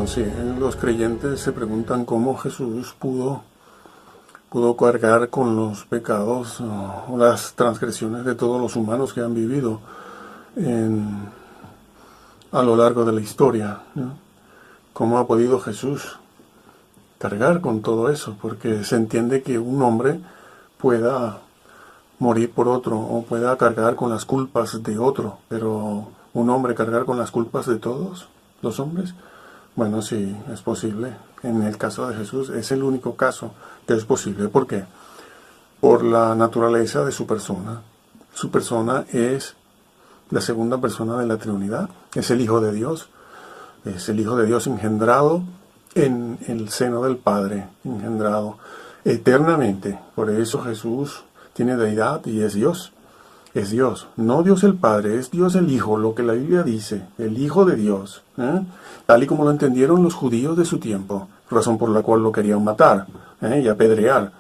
Bueno, sí, los creyentes se preguntan cómo Jesús pudo cargar con los pecados o las transgresiones de todos los humanos que han vivido a lo largo de la historia, ¿no? ¿Cómo ha podido Jesús cargar con todo eso? Porque se entiende que un hombre pueda morir por otro o pueda cargar con las culpas de otro, pero un hombre cargar con las culpas de todos los hombres, bueno, sí, es posible. En el caso de Jesús es el único caso que es posible. ¿Por qué? Por la naturaleza de su persona. Su persona es la segunda persona de la Trinidad, es el Hijo de Dios, es el Hijo de Dios engendrado en el seno del Padre, engendrado eternamente. Por eso Jesús tiene deidad y es Dios. Es Dios, no Dios el Padre, es Dios el Hijo, lo que la Biblia dice, el Hijo de Dios, tal y como lo entendieron los judíos de su tiempo, razón por la cual lo querían matar y apedrear,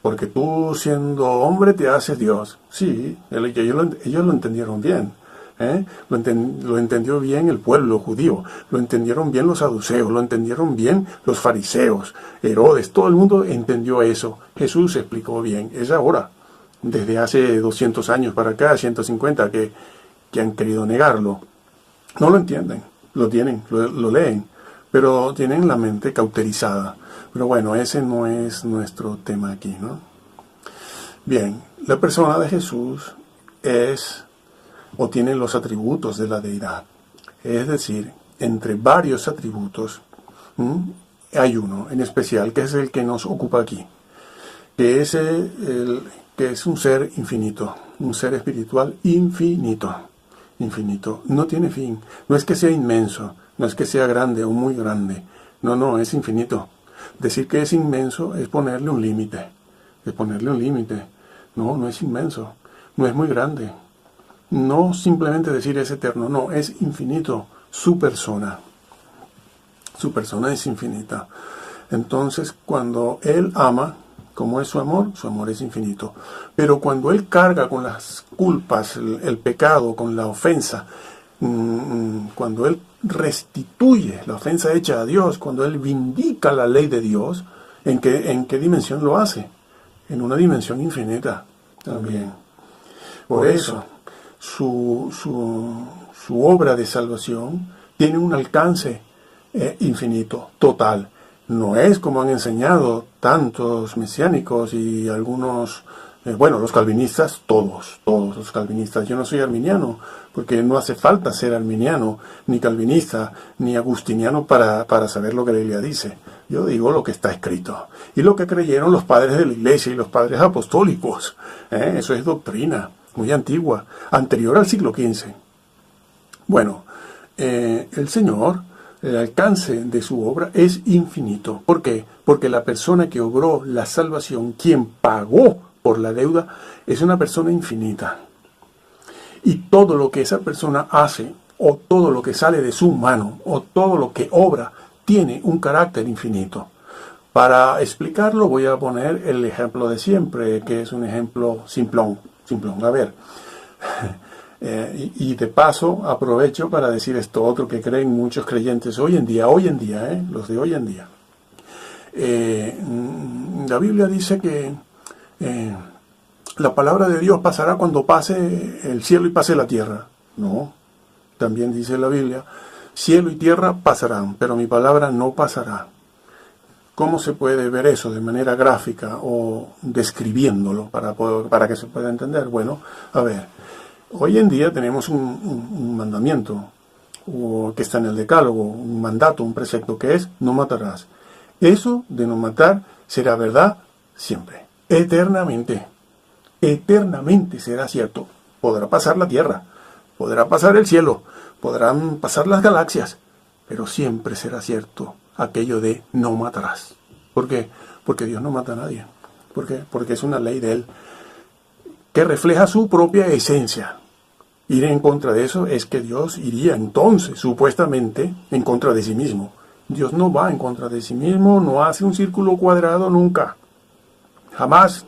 porque tú siendo hombre te haces Dios. Sí, ellos lo entendieron bien, lo entendió bien el pueblo judío, lo entendieron bien los saduceos, lo entendieron bien los fariseos, Herodes, todo el mundo entendió eso. Jesús explicó bien, es ahora. Desde hace 200 años para acá, 150, que han querido negarlo. No lo entienden, lo tienen, lo leen, pero tienen la mente cauterizada. Pero bueno, ese no es nuestro tema aquí, ¿no? Bien, la persona de Jesús es o tiene los atributos de la deidad. Es decir, entre varios atributos hay uno en especial, que es el que nos ocupa aquí, que es un ser infinito, un ser espiritual infinito, infinito, no tiene fin, no es que sea inmenso, no es que sea grande o muy grande, no, es infinito. Decir que es inmenso es ponerle un límite, no es inmenso, no es muy grande, no simplemente decir es eterno, no, es infinito, su persona es infinita. Entonces, cuando Él ama, ¿cómo es su amor? Su amor es infinito. Pero cuando Él carga con las culpas, el pecado, con la ofensa, cuando Él restituye la ofensa hecha a Dios, cuando Él vindica la ley de Dios, ¿en qué dimensión lo hace? En una dimensión infinita también. Por eso, su obra de salvación tiene un alcance infinito, total. No es como han enseñado tantos mesiánicos y algunos, los calvinistas, todos los calvinistas. Yo no soy arminiano, porque no hace falta ser arminiano, ni calvinista, ni agustiniano para saber lo que la Biblia dice. Yo digo lo que está escrito. Y lo que creyeron los padres de la iglesia y los padres apostólicos. Eso es doctrina muy antigua, anterior al siglo XV. Bueno, el Señor, el alcance de su obra es infinito. ¿Por qué? Porque la persona que obró la salvación, quien pagó por la deuda, es una persona infinita. Y todo lo que esa persona hace, o todo lo que sale de su mano, o todo lo que obra, tiene un carácter infinito. Para explicarlo voy a poner el ejemplo de siempre, que es un ejemplo simplón. A ver, y de paso aprovecho para decir esto otro que creen muchos creyentes hoy en día, los de hoy en día. La Biblia dice que la palabra de Dios pasará cuando pase el cielo y pase la tierra. No, también dice la Biblia, cielo y tierra pasarán, pero mi palabra no pasará. ¿Cómo se puede ver eso de manera gráfica o describiéndolo para que se pueda entender? Bueno, a ver, hoy en día tenemos un mandamiento que está en el decálogo, un mandato, un precepto que es no matarás. Eso de no matar será verdad siempre, eternamente. Eternamente será cierto. Podrá pasar la tierra, podrá pasar el cielo, podrán pasar las galaxias, pero siempre será cierto aquello de no matarás. ¿Por qué? Porque Dios no mata a nadie. ¿Por qué? Porque es una ley de Él que refleja su propia esencia. Ir en contra de eso es que Dios iría entonces, supuestamente, en contra de sí mismo. Dios no va en contra de sí mismo, no hace un círculo cuadrado nunca. Jamás.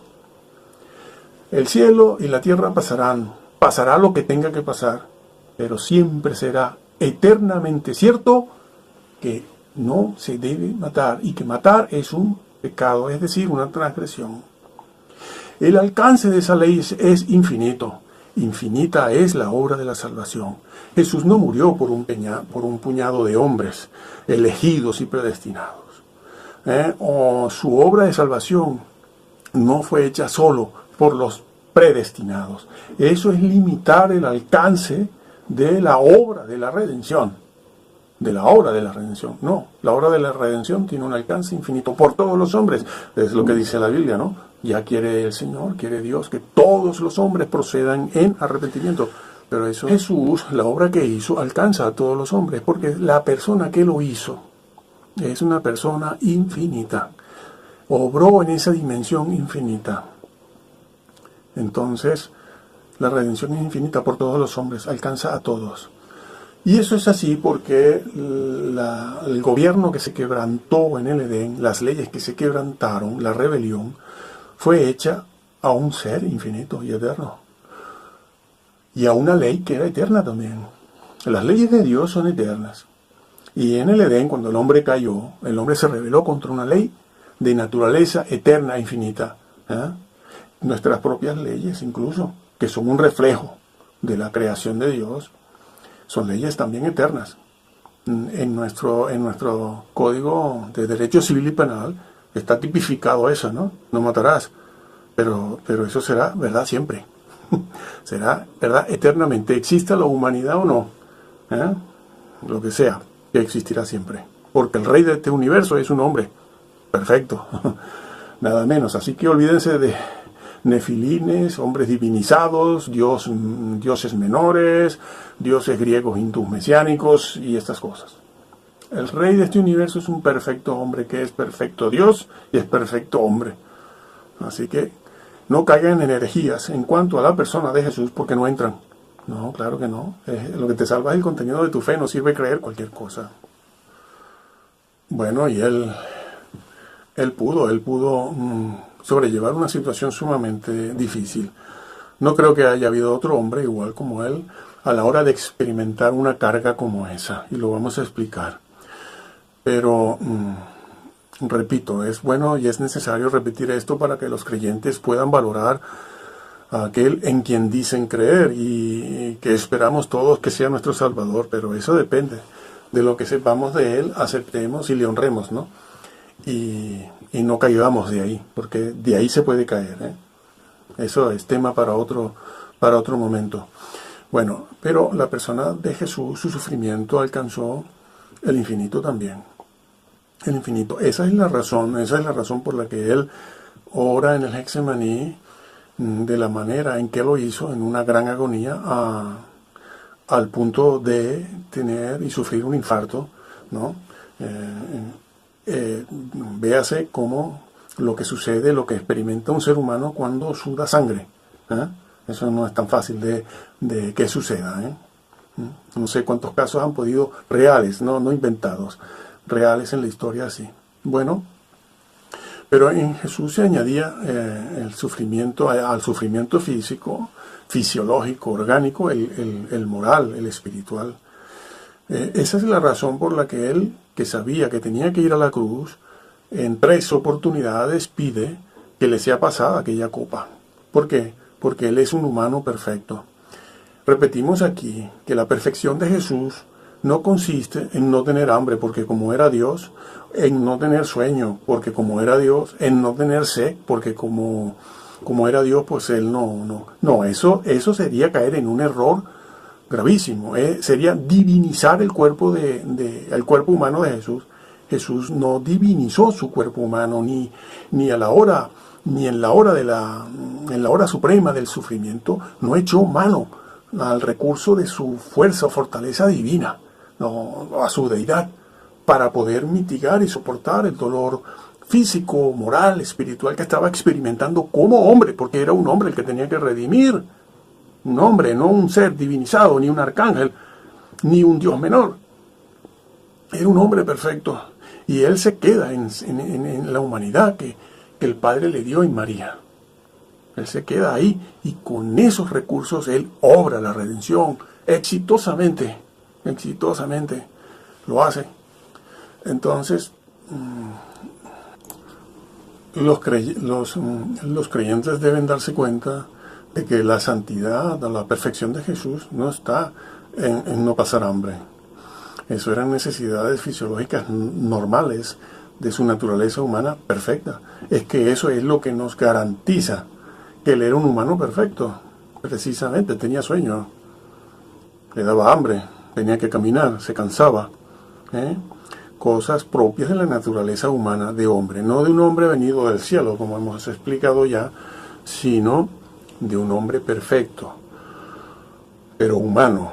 El cielo y la tierra pasarán, pasará lo que tenga que pasar, pero siempre será eternamente cierto que no se debe matar, y que matar es un pecado, es decir, una transgresión. El alcance de esa ley es infinito. Infinita es la obra de la salvación. Jesús no murió por un puñado de hombres elegidos y predestinados. O su obra de salvación no fue hecha solo por los predestinados. Eso es limitar el alcance de la obra de la redención. De la obra de la redención. No, la obra de la redención tiene un alcance infinito por todos los hombres. Es lo que dice la Biblia, ¿no? Ya quiere el Señor, quiere Dios que todos los hombres procedan en arrepentimiento. Pero eso, Jesús, la obra que hizo, alcanza a todos los hombres, porque la persona que lo hizo es una persona infinita. Obró en esa dimensión infinita. Entonces, la redención es infinita por todos los hombres, alcanza a todos. Y eso es así porque el gobierno que se quebrantó en el Edén, las leyes que se quebrantaron, la rebelión, fue hecha a un ser infinito y eterno. Y a una ley que era eterna también. Las leyes de Dios son eternas. Y en el Edén, cuando el hombre cayó, el hombre se rebeló contra una ley de naturaleza eterna e infinita. Nuestras propias leyes incluso, que son un reflejo de la creación de Dios, son leyes también eternas. En nuestro Código de Derecho Civil y Penal está tipificado eso, ¿no? No matarás. Pero eso será verdad siempre. Será verdad eternamente. Exista la humanidad o no. Lo que sea, que existirá siempre. Porque el rey de este universo es un hombre. Perfecto. Nada menos. Así que olvídense de nefilines, hombres divinizados, dioses menores, dioses griegos, hindús, mesiánicos y estas cosas. El rey de este universo es un perfecto hombre que es perfecto Dios y es perfecto hombre. Así que no caigan en herejías en cuanto a la persona de Jesús porque no entran. No, claro que no. Lo que te salva es el contenido de tu fe, no sirve creer cualquier cosa. Bueno, y él pudo sobrellevar una situación sumamente difícil. No creo que haya habido otro hombre igual como él a la hora de experimentar una carga como esa, y lo vamos a explicar. Pero, repito, es bueno y es necesario repetir esto para que los creyentes puedan valorar a aquel en quien dicen creer y que esperamos todos que sea nuestro Salvador, pero eso depende de lo que sepamos de Él, aceptemos y le honremos, ¿no? Y no caigamos de ahí, porque de ahí se puede caer, Eso es tema para otro momento. Bueno, pero la persona de Jesús, su sufrimiento alcanzó el infinito también. El infinito. Esa es la razón por la que él ora en el Getsemaní de la manera en que lo hizo, en una gran agonía, al punto de tener y sufrir un infarto, ¿no? Véase cómo lo que sucede, lo que experimenta un ser humano cuando suda sangre. Eso no es tan fácil de que suceda. No sé cuántos casos han podido, reales, no inventados, reales en la historia así. Bueno, pero en Jesús se añadía el sufrimiento, al sufrimiento físico, fisiológico, orgánico, el moral, el espiritual. Esa es la razón por la que él, que sabía que tenía que ir a la cruz, en 3 oportunidades pide que le sea pasada aquella copa. ¿Por qué? Porque él es un humano perfecto. Repetimos aquí que la perfección de Jesús no consiste en no tener hambre, porque como era Dios, en no tener sueño, porque como era Dios, en no tener sed, porque como era Dios, pues él no, eso sería caer en un error gravísimo. Sería divinizar el cuerpo el cuerpo humano de Jesús. Jesús no divinizó su cuerpo humano ni en la hora suprema del sufrimiento, no echó mano al recurso de su fuerza o fortaleza divina, a su deidad, para poder mitigar y soportar el dolor físico, moral, espiritual que estaba experimentando como hombre, porque era un hombre el que tenía que redimir. Un hombre, no un ser divinizado, ni un arcángel, ni un Dios menor. Era un hombre perfecto. Y él se queda en la humanidad que el Padre le dio en María. Él se queda ahí y con esos recursos él obra la redención exitosamente. Lo hace. Entonces, los creyentes deben darse cuenta de que la santidad, la perfección de Jesús no está en no pasar hambre. Eso eran necesidades fisiológicas normales de su naturaleza humana perfecta. Es que eso es lo que nos garantiza que él era un humano perfecto. Precisamente, tenía sueño, le daba hambre, tenía que caminar, se cansaba. Cosas propias de la naturaleza humana de hombre, no de un hombre venido del cielo, como hemos explicado ya, sino de un hombre perfecto, pero humano.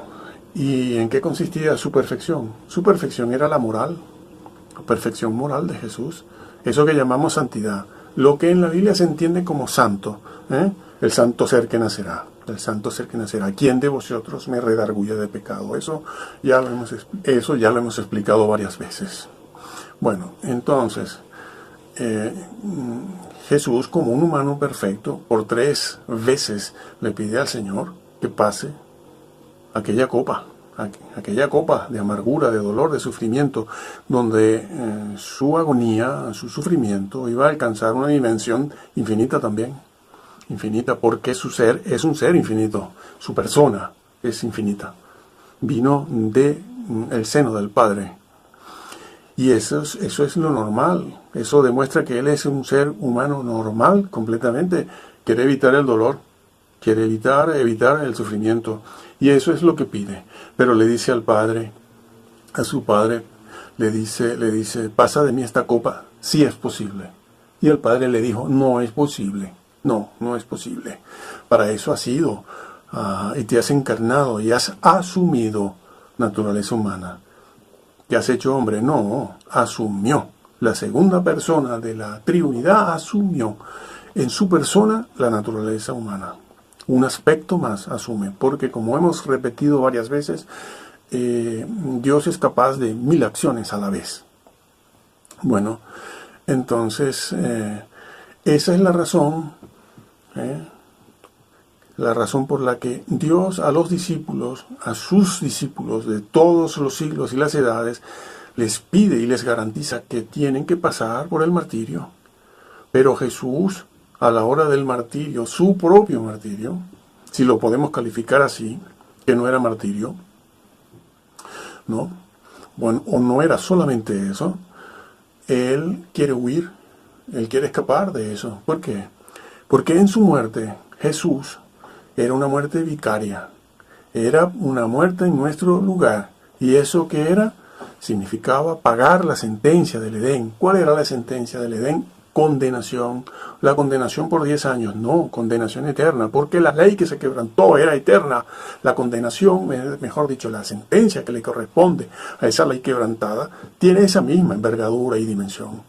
¿Y en qué consistía su perfección? Su perfección era la moral, la perfección moral de Jesús, eso que llamamos santidad, lo que en la Biblia se entiende como santo, el santo ser que nacerá. El santo ser que nacerá. ¿Quién de vosotros me redarguye de pecado? Eso ya lo hemos explicado varias veces. Bueno, entonces, Jesús, como un humano perfecto, por 3 veces le pide al Señor que pase aquella copa de amargura, de dolor, de sufrimiento, donde su agonía, su sufrimiento iba a alcanzar una dimensión infinita también. Infinita, porque su ser es un ser infinito, su persona es infinita, vino del seno del Padre, y eso es lo normal. Eso demuestra que él es un ser humano normal completamente, quiere evitar el dolor, quiere evitar el sufrimiento, y eso es lo que pide. Pero le dice al Padre, a su Padre, le dice, pasa de mí esta copa, si es posible. Y el Padre le dijo, no es posible. No es posible. Para eso has ido y te has encarnado y has asumido naturaleza humana. ¿Te has hecho hombre? No, asumió. La segunda persona de la Trinidad asumió en su persona la naturaleza humana. Un aspecto más asume, porque como hemos repetido varias veces, Dios es capaz de 1000 acciones a la vez. Bueno, entonces, esa es la razón por la que Dios a los discípulos, a sus discípulos de todos los siglos y las edades, les pide y les garantiza que tienen que pasar por el martirio. Pero Jesús, a la hora del martirio, su propio martirio, si lo podemos calificar así, que no era martirio, ¿no? Bueno, o no era solamente eso, él quiere huir, él quiere escapar de eso. ¿Por qué? Porque en su muerte, Jesús era una muerte vicaria, era una muerte en nuestro lugar. ¿Y eso qué era? Significaba pagar la sentencia del Edén. ¿Cuál era la sentencia del Edén? Condenación. La condenación por 10 años, no, condenación eterna, porque la ley que se quebrantó era eterna. La condenación, mejor dicho, la sentencia que le corresponde a esa ley quebrantada, tiene esa misma envergadura y dimensión.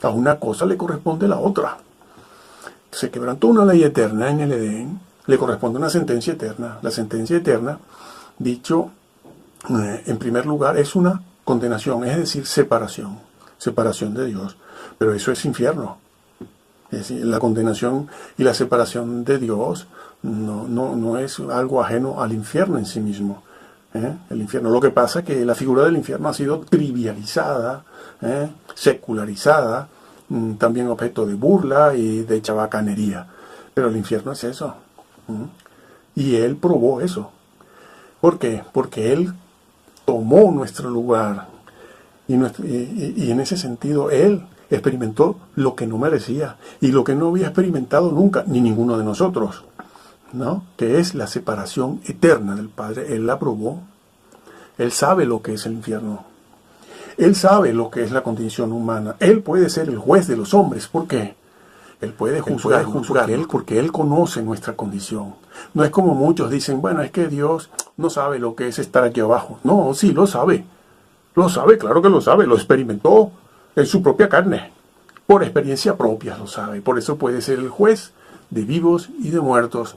A una cosa le corresponde la otra. Se quebrantó una ley eterna en el Edén, le corresponde una sentencia eterna. La sentencia eterna, dicho en primer lugar, es una condenación, es decir, separación de Dios. Pero eso es infierno. Es decir, la condenación y la separación de Dios no es algo ajeno al infierno en sí mismo. El infierno. Lo que pasa es que la figura del infierno ha sido trivializada, secularizada, también objeto de burla y de chabacanería. Pero el infierno es eso. Y él probó eso. ¿Por qué? Porque él tomó nuestro lugar. Y en ese sentido, él experimentó lo que no merecía y lo que no había experimentado nunca, ni ninguno de nosotros, ¿no? Que es la separación eterna del Padre. Él la probó. Él sabe lo que es el infierno. Él sabe lo que es la condición humana. Él puede ser el juez de los hombres. ¿Por qué? Él puede juzgar porque él conoce nuestra condición. No es como muchos dicen, bueno, es que Dios no sabe lo que es estar aquí abajo. No, sí lo sabe. Lo sabe, claro que lo sabe. Lo experimentó en su propia carne. Por experiencia propia lo sabe. Por eso puede ser el juez de vivos y de muertos.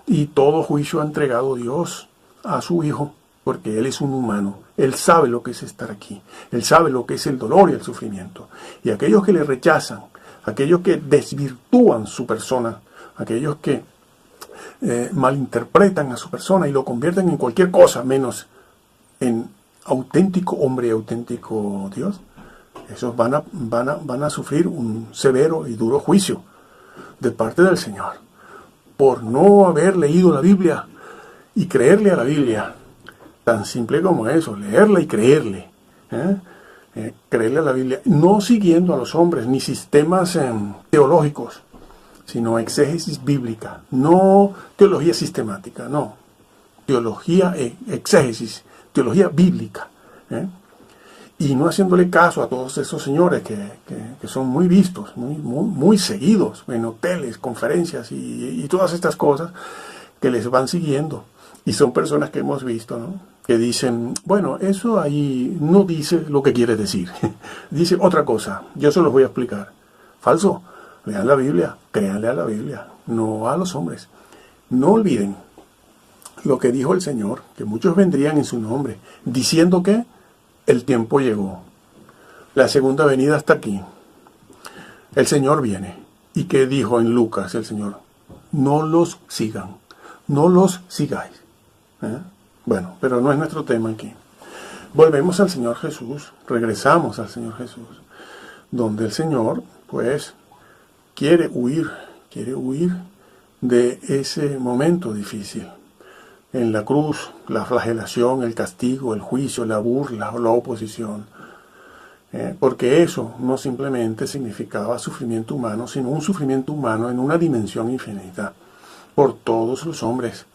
Y todo juicio ha entregado Dios a su Hijo, porque Él es un humano. Él sabe lo que es estar aquí. Él sabe lo que es el dolor y el sufrimiento. Y aquellos que le rechazan, aquellos que desvirtúan su persona, aquellos que malinterpretan a su persona y lo convierten en cualquier cosa menos en auténtico hombre y auténtico Dios, Esos van a sufrir un severo y duro juicio de parte del Señor por no haber leído la Biblia y creerle a la Biblia. Tan simple como eso, leerla y creerle. Creerle a la Biblia, no siguiendo a los hombres ni sistemas teológicos, sino exégesis bíblica, no teología sistemática, no, teología exégesis, teología bíblica, y no haciéndole caso a todos esos señores que son muy vistos, muy seguidos en hoteles, conferencias y todas estas cosas que les van siguiendo, y son personas que hemos visto, ¿no?, que dicen, bueno, eso ahí no dice lo que quiere decir, dice otra cosa, yo se los voy a explicar. Falso. Lean la Biblia, créanle a la Biblia, no a los hombres. No olviden lo que dijo el Señor, que muchos vendrían en su nombre, diciendo que el tiempo llegó. La segunda venida está aquí. El Señor viene. ¿Y qué dijo en Lucas el Señor? No los sigan, no los sigáis. Bueno, pero no es nuestro tema aquí. Volvemos al Señor Jesús, regresamos al Señor Jesús, donde el Señor, pues, quiere huir de ese momento difícil. En la cruz, la flagelación, el castigo, el juicio, la burla o la oposición. Porque eso no simplemente significaba sufrimiento humano, sino un sufrimiento humano en una dimensión infinita por todos los hombres.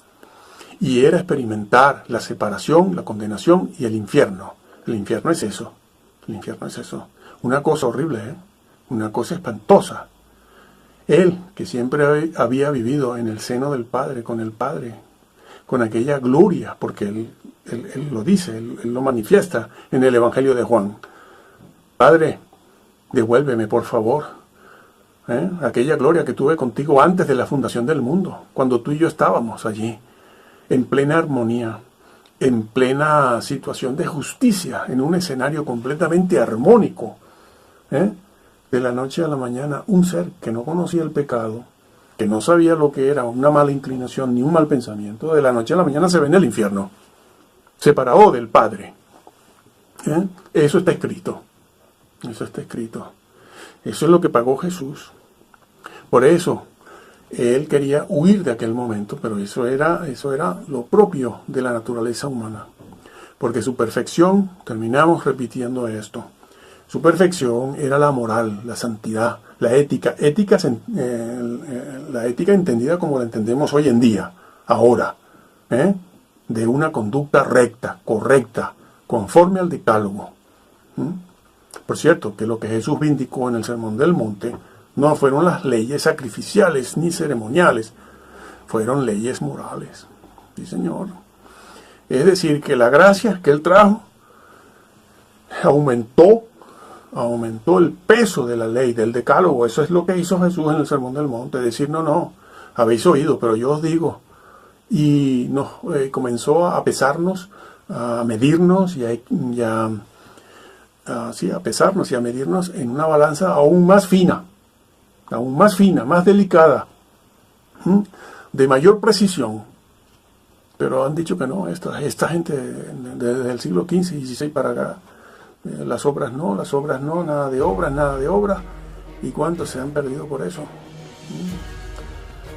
Y era experimentar la separación, la condenación y el infierno. El infierno es eso. El infierno es eso. Una cosa horrible, una cosa espantosa. Él, que siempre había vivido en el seno del Padre, con aquella gloria, porque él lo dice, él lo manifiesta en el Evangelio de Juan. Padre, devuélveme, por favor, aquella gloria que tuve contigo antes de la fundación del mundo, cuando tú y yo estábamos allí, en plena armonía, en plena situación de justicia, en un escenario completamente armónico, de la noche a la mañana, un ser que no conocía el pecado, que no sabía lo que era una mala inclinación ni un mal pensamiento, de la noche a la mañana se ve en el infierno, separado del Padre. Eso está escrito. Eso está escrito. Eso es lo que pagó Jesús. Por eso, Él quería huir de aquel momento, pero eso era lo propio de la naturaleza humana. Porque su perfección, terminamos repitiendo esto, su perfección era la moral, la santidad, la ética. La ética entendida como la entendemos hoy en día, ahora, de una conducta recta, correcta, conforme al decálogo. Por cierto, que lo que Jesús vindicó en el Sermón del Monte no fueron las leyes sacrificiales ni ceremoniales, fueron leyes morales. Sí, Señor. Es decir, que la gracia que Él trajo aumentó el peso de la ley, del decálogo. Eso es lo que hizo Jesús en el Sermón del Monte, decir, no, habéis oído, pero yo os digo. Y comenzó a pesarnos, a medirnos a pesarnos y a medirnos en una balanza aún más fina, más delicada, de mayor precisión. Pero han dicho que no, esta gente desde el siglo XV y XVI para acá, las obras no, nada de obras, y cuántos se han perdido por eso.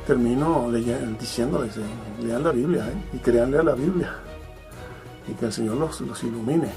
Termino diciéndoles, lean la Biblia, y créanle a la Biblia, y que el Señor los ilumine.